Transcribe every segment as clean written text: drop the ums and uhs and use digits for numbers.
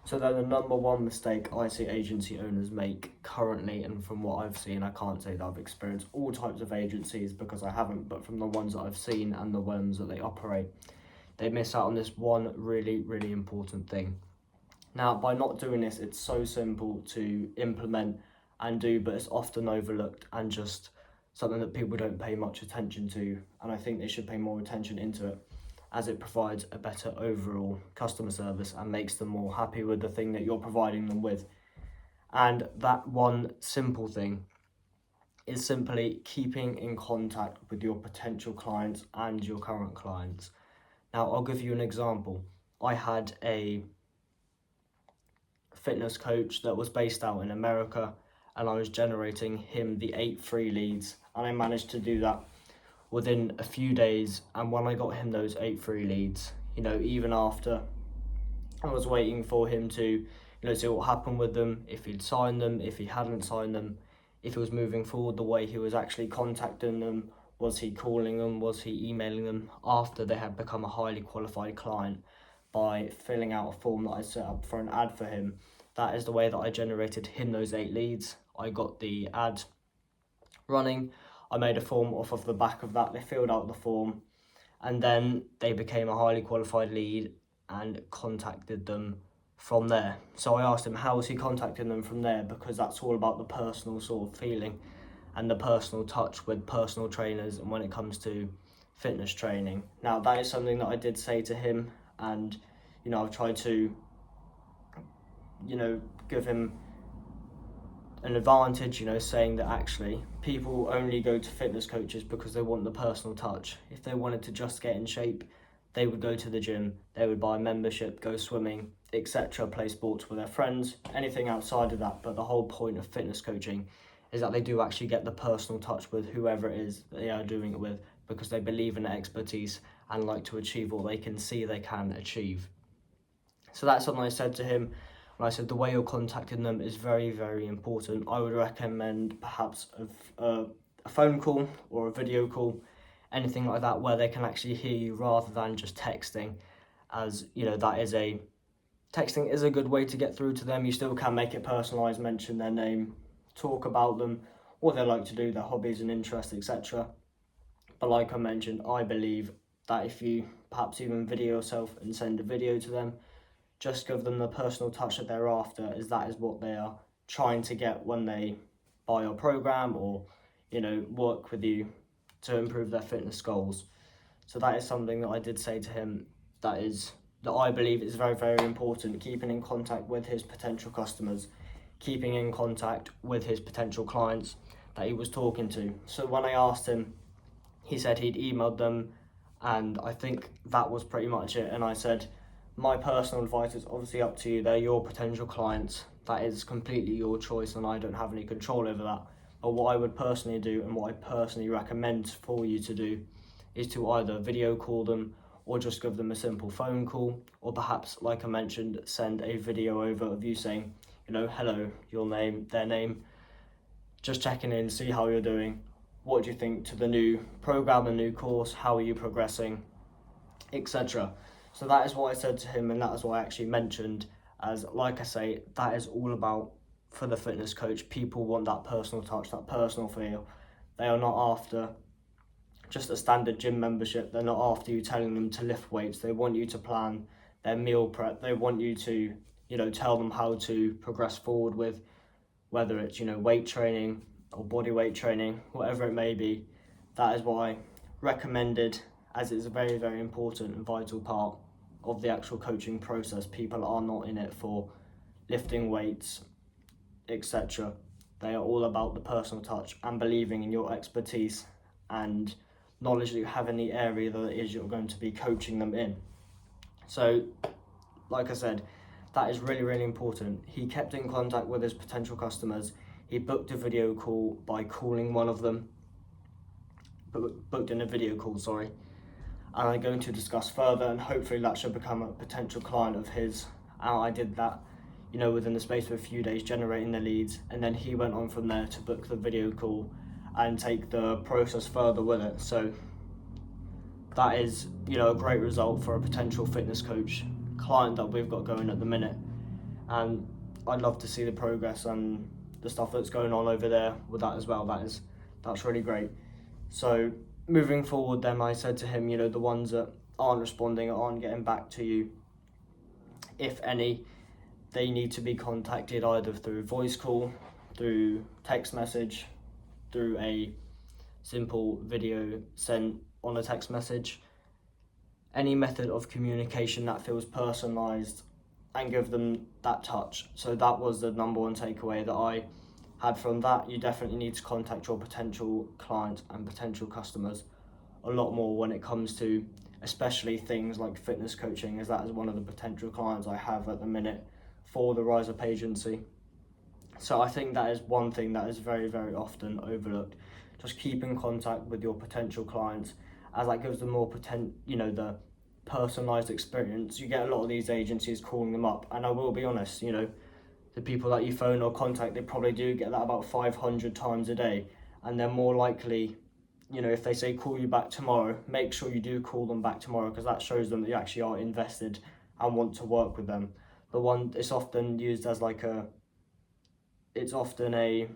So then the number one mistake I see agency owners make currently, and from what I've seen, I can't say that I've experienced all types of agencies because I haven't, but from the ones that I've seen and the ones that they operate, they miss out on this one really, really important thing. Now, by not doing this, it's so simple to implement and do, but it's often overlooked and just something that people don't pay much attention to, and I think they should pay more attention into it, as it provides a better overall customer service and makes them more happy with the thing that you're providing them with. And that one simple thing is simply keeping in contact with your potential clients and your current clients. Now, I'll give you an example. I had a fitness coach that was based out in America, and I was generating him the 8 free leads, and I managed to do that within a few days. And when I got him those 8 free leads, even after I was waiting for him to see what happened with them, if he'd signed them, if he hadn't signed them, if he was moving forward the way he was actually contacting them, was he calling them, was he emailing them after they had become a highly qualified client by filling out a form that I set up for an ad for him. That is the way that I generated him those 8 leads. I got the ad running, I made a form off of the back of that, they filled out the form, and then they became a highly qualified lead and contacted them from there. So I asked him how was he contacting them from there, because that's all about the personal sort of feeling and the personal touch with personal trainers and when it comes to fitness training. Now, that is something that I did say to him, and I've tried to give him an advantage, saying that actually people only go to fitness coaches because they want the personal touch. If they wanted to just get in shape, they would go to the gym, they would buy a membership, go swimming, etc., play sports with their friends, anything outside of that. But the whole point of fitness coaching is that they do actually get the personal touch with whoever it is that they are doing it with, because they believe in their expertise and like to achieve what they can see they can achieve. So that's something I said to him. And I said the way you're contacting them is very, very important. I would recommend perhaps a phone call or a video call, anything like that, where they can actually hear you rather than just texting, as texting is a good way to get through to them. You still can make it personalised, mention their name, talk about them, what they like to do, their hobbies and interests, etc. But like I mentioned, I believe that if you perhaps even video yourself and send a video to them, just give them the personal touch that they're after, as that is what they are trying to get when they buy your program or work with you to improve their fitness goals. So that is something that I did say to him that I believe is very, very important, keeping in contact with his potential customers, keeping in contact with his potential clients that he was talking to. So when I asked him, he said he'd emailed them, and I think that was pretty much it. And I said, my personal advice is obviously up to you. They're your potential clients. That is completely your choice, and I don't have any control over that. But what I would personally do, and what I personally recommend for you to do, is to either video call them or just give them a simple phone call, or perhaps, like I mentioned, send a video over of you saying, hello, your name, their name, just checking in, see how you're doing. What do you think to the new program, the new course? How are you progressing, etc. So that is what I said to him, and that is what I actually mentioned, as like I say, that is all about, for the fitness coach, people want that personal touch, that personal feel. They are not after just a standard gym membership. They're not after you telling them to lift weights. They want you to plan their meal prep. They want you to, tell them how to progress forward with, whether it's, weight training or body weight training, whatever it may be. That is what I recommended, as it's a very, very important and vital part of the actual coaching process. People are not in it for lifting weights, etc. They are all about the personal touch and believing in your expertise and knowledge that you have in the area that it is you're going to be coaching them in. So, like I said, that is really, really important. He kept in contact with his potential customers. He booked a video call by calling one of them, booked in a video call, sorry. And I'm going to discuss further, and hopefully that should become a potential client of his. And I did that, within the space of a few days, generating the leads, and then he went on from there to book the video call and take the process further with it. So that is, a great result for a potential fitness coach client that we've got going at the minute. and I'd love to see the progress and the stuff that's going on over there with that as well. That's really great. So moving forward, then I said to him, the ones that aren't responding, aren't getting back to you, if any, they need to be contacted either through voice call, through text message, through a simple video sent on a text message. Any method of communication that feels personalised and give them that touch. So that was the number one takeaway that I had from that. You definitely need to contact your potential clients and potential customers a lot more when it comes to especially things like fitness coaching, as that is one of the potential clients I have at the minute for the Rise Up agency. So I think that is one thing that is very, very often overlooked. Just keep in contact with your potential clients, as that gives them more the personalized experience. You get a lot of these agencies calling them up, and I will be honest, the people that you phone or contact, they probably do get that about 500 times a day, and they're more likely, if they say call you back tomorrow, make sure you do call them back tomorrow, because that shows them that you actually are invested and want to work with them. The one, it's often used as it's often a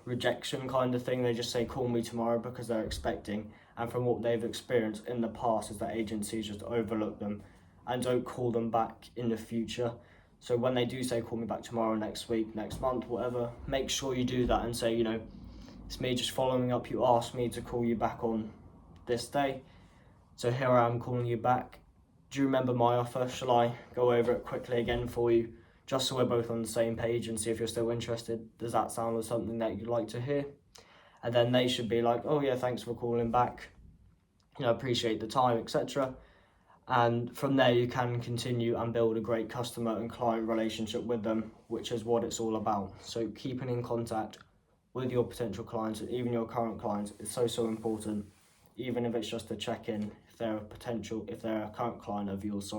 rejection kind of thing. They just say call me tomorrow because they're expecting, and from what they've experienced in the past is that agencies just overlook them and don't call them back in the future. So when they do say call me back tomorrow, next week, next month, whatever, make sure you do that and say, it's me just following up, you asked me to call you back on this day, so here I am calling you back. Do you remember my offer? Shall I go over it quickly again for you, just so we're both on the same page, and see if you're still interested? Does that sound like something that you'd like to hear? And then they should be like, oh yeah, thanks for calling back, appreciate the time, etc. And from there you can continue and build a great customer and client relationship with them, which is what it's all about. So keeping in contact with your potential clients and even your current clients is so important, even if it's just to check in. If they're a current client of yours,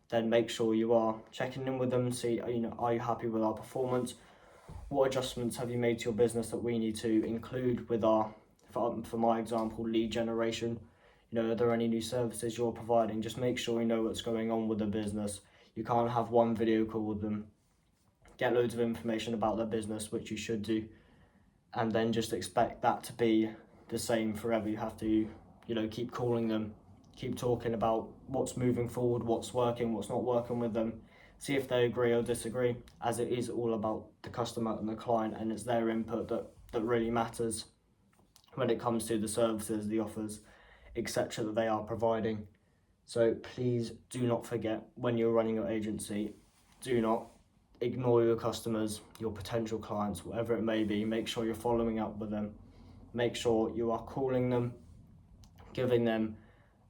then make sure you are checking in with them, see, are you happy with our performance? What adjustments have you made to your business that we need to include with for my example, lead generation? Are there any new services you're providing? Just make sure you know what's going on with the business. You can't have one video call with them, get loads of information about their business, which you should do, and then just expect that to be the same forever. You have to, keep calling them, keep talking about what's moving forward, what's working, what's not working with them. See if they agree or disagree, as it is all about the customer and the client, and it's their input that really matters when it comes to the services, the offers, etc. that they are providing. So please do not forget, when you're running your agency, do not ignore your customers, your potential clients, whatever it may be. Make sure you're following up with them. Make sure you are calling them, giving them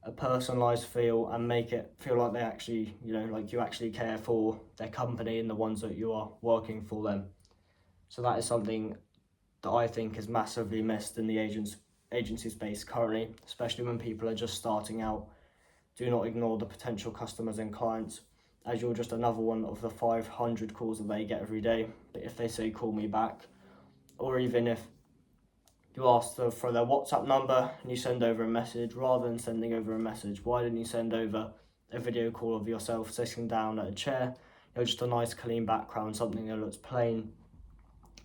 a personalized feel, and make it feel like they actually, like you actually care for their company and the ones that you are working for them. So that is something that I think is massively missed in the agency space currently, especially when people are just starting out. Do not ignore the potential customers and clients, as you're just another one of the 500 calls that they get every day. But if they say call me back, or even if you ask for their WhatsApp number and you send over a message, rather than sending over a message, why didn't you send over a video call of yourself sitting down at a chair, just a nice clean background, something that looks plain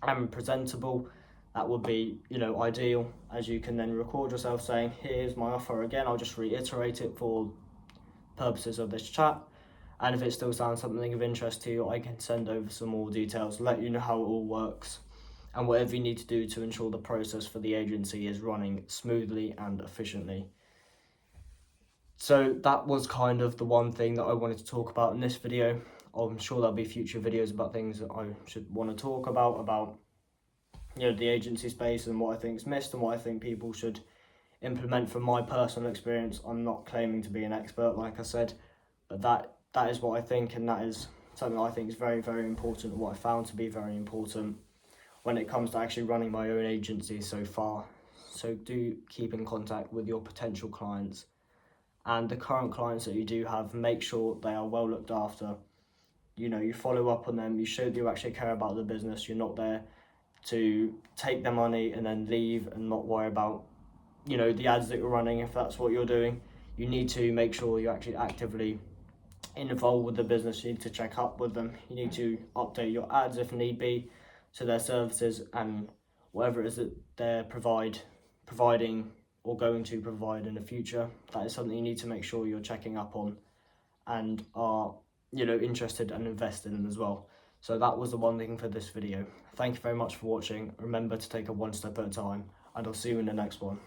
and presentable? That would be, ideal, as you can then record yourself saying, here's my offer again. I'll just reiterate it for purposes of this chat. And if it still sounds something of interest to you, I can send over some more details, let you know how it all works, and whatever you need to do to ensure the process for the agency is running smoothly and efficiently. So that was kind of the one thing that I wanted to talk about in this video. I'm sure there'll be future videos about things that I should want to talk about the agency space and what I think is missed and what I think people should implement from my personal experience. I'm not claiming to be an expert, like I said, but that is what I think, and that is something I think is very, very important, and what I found to be very important when it comes to actually running my own agency so far. So do keep in contact with your potential clients, and the current clients that you do have, make sure they are well looked after. You follow up on them, you show that you actually care about the business. You're not there to take their money and then leave and not worry about, the ads that you're running. If that's what you're doing, you need to make sure you actually actively involved with the business, you need to check up with them. You need to update your ads if need be to their services and whatever it is that they're providing or going to provide in the future. That is something you need to make sure you're checking up on and are, interested and invested in as well. So that was the one thing for this video. Thank you very much for watching. Remember to take it one step at a time, and I'll see you in the next one.